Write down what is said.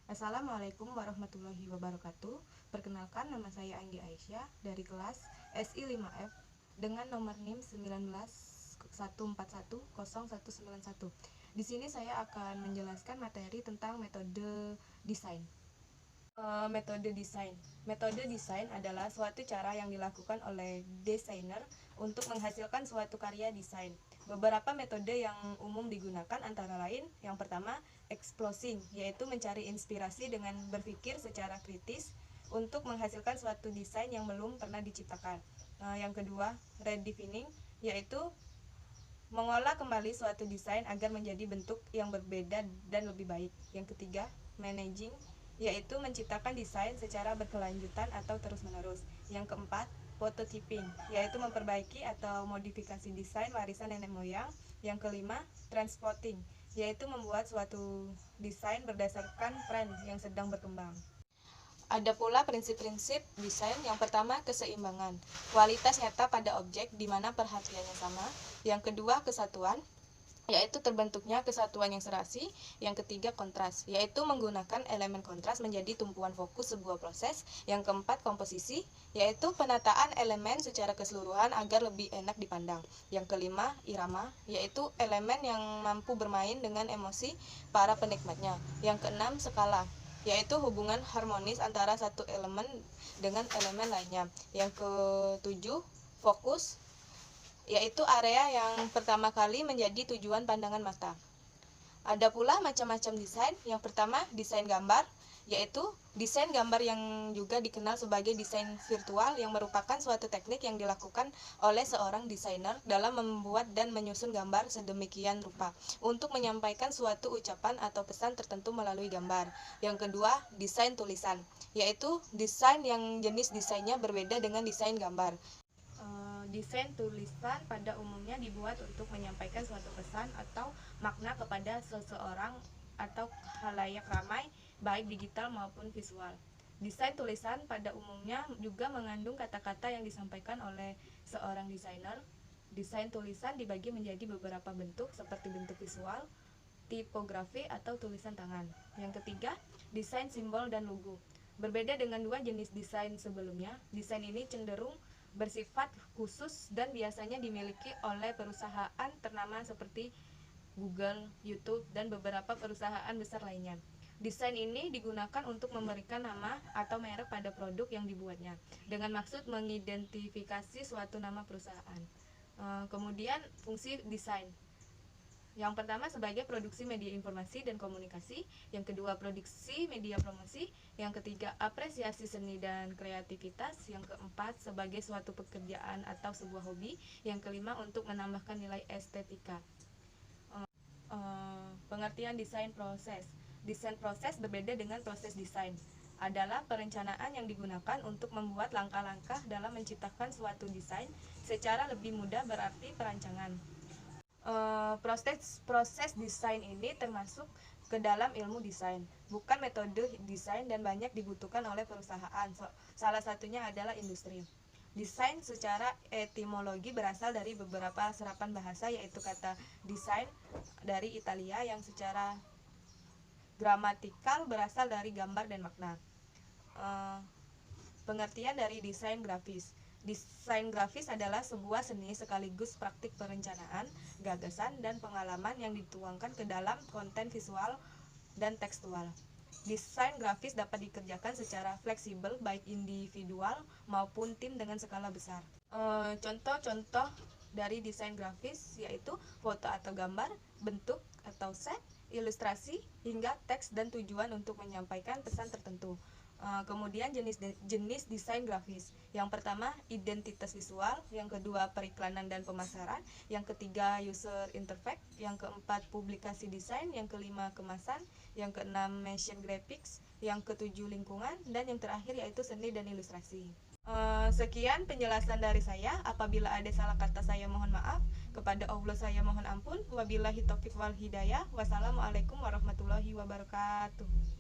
Assalamualaikum warahmatullahi wabarakatuh. Perkenalkan, nama saya Anggi Aisyah dari kelas SI 5F dengan nomor NIM 19141091. Di sini saya akan menjelaskan materi tentang metode desain. Metode desain adalah suatu cara yang dilakukan oleh desainer untuk menghasilkan suatu karya desain. Beberapa metode yang umum digunakan antara lain, yang pertama, explosing, yaitu mencari inspirasi dengan berpikir secara kritis untuk menghasilkan suatu desain yang belum pernah diciptakan. Yang kedua, redefining, yaitu mengolah kembali suatu desain agar menjadi bentuk yang berbeda dan lebih baik. Yang ketiga, managing, yaitu menciptakan desain secara berkelanjutan atau terus-menerus. Yang keempat, prototyping, yaitu memperbaiki atau modifikasi desain warisan nenek moyang. Yang kelima, transporting, yaitu membuat suatu desain berdasarkan tren yang sedang berkembang. Ada pula prinsip-prinsip desain. Yang pertama, keseimbangan, kualitas nyata pada objek di mana perhatiannya sama. Yang kedua, kesatuan, yaitu terbentuknya kesatuan yang serasi. Yang ketiga, kontras, yaitu menggunakan elemen kontras menjadi tumpuan fokus sebuah proses. Yang keempat, komposisi, yaitu penataan elemen secara keseluruhan agar lebih enak dipandang. Yang kelima, irama, yaitu elemen yang mampu bermain dengan emosi para penikmatnya. Yang keenam, skala, yaitu hubungan harmonis antara satu elemen dengan elemen lainnya. Yang ketujuh, fokus, yaitu area yang pertama kali menjadi tujuan pandangan mata. Ada pula macam-macam desain. Yang pertama, desain gambar, yaitu desain gambar yang juga dikenal sebagai desain virtual, yang merupakan suatu teknik yang dilakukan oleh seorang desainer dalam membuat dan menyusun gambar sedemikian rupa untuk menyampaikan suatu ucapan atau pesan tertentu melalui gambar. Yang kedua, desain tulisan, yaitu desain yang jenis desainnya berbeda dengan desain gambar. Desain tulisan pada umumnya dibuat untuk menyampaikan suatu pesan atau makna kepada seseorang atau khalayak ramai, baik digital maupun visual. Desain tulisan pada umumnya juga mengandung kata-kata yang disampaikan oleh seorang desainer. Desain tulisan dibagi menjadi beberapa bentuk seperti bentuk visual, tipografi, atau tulisan tangan. Yang ketiga, desain simbol dan logo. Berbeda dengan dua jenis desain sebelumnya, desain ini cenderung bersifat khusus dan biasanya dimiliki oleh perusahaan ternama seperti Google, YouTube, dan beberapa perusahaan besar lainnya. Desain ini digunakan untuk memberikan nama atau merek pada produk yang dibuatnya, dengan maksud mengidentifikasi suatu nama perusahaan. Kemudian fungsi desain. Yang pertama, sebagai produksi media informasi dan komunikasi. Yang kedua, produksi media promosi. Yang ketiga, apresiasi seni dan kreativitas. Yang keempat, sebagai suatu pekerjaan atau sebuah hobi. Yang kelima, untuk menambahkan nilai estetika. Pengertian desain proses. Desain proses berbeda dengan proses desain. Adalah perencanaan yang digunakan untuk membuat langkah-langkah dalam menciptakan suatu desain secara lebih mudah, berarti perancangan. Proses desain ini termasuk ke dalam ilmu desain, bukan metode desain, dan banyak dibutuhkan oleh perusahaan. Salah satunya adalah industri. Desain secara etimologi berasal dari beberapa serapan bahasa, yaitu kata desain dari Italia yang secara gramatikal berasal dari gambar dan makna. Pengertian dari desain grafis. Desain grafis adalah sebuah seni sekaligus praktik perencanaan, gagasan, dan pengalaman yang dituangkan ke dalam konten visual dan tekstual. Desain grafis dapat dikerjakan secara fleksibel, baik individual maupun tim dengan skala besar. Contoh-contoh dari desain grafis yaitu foto atau gambar, bentuk atau set, ilustrasi, hingga teks dan tujuan untuk menyampaikan pesan tertentu. Kemudian jenis desain grafis. Yang pertama, identitas visual. Yang kedua, periklanan dan pemasaran. Yang ketiga, user interface. Yang keempat, publikasi desain. Yang kelima, kemasan. Yang keenam, motion graphics. Yang ketujuh, lingkungan. Dan yang terakhir yaitu seni dan ilustrasi. Sekian penjelasan dari saya. Apabila ada salah kata, saya mohon maaf. Kepada Allah saya mohon ampun. Wabillahi taufiq wal hidayah. Wassalamualaikum warahmatullahi wabarakatuh.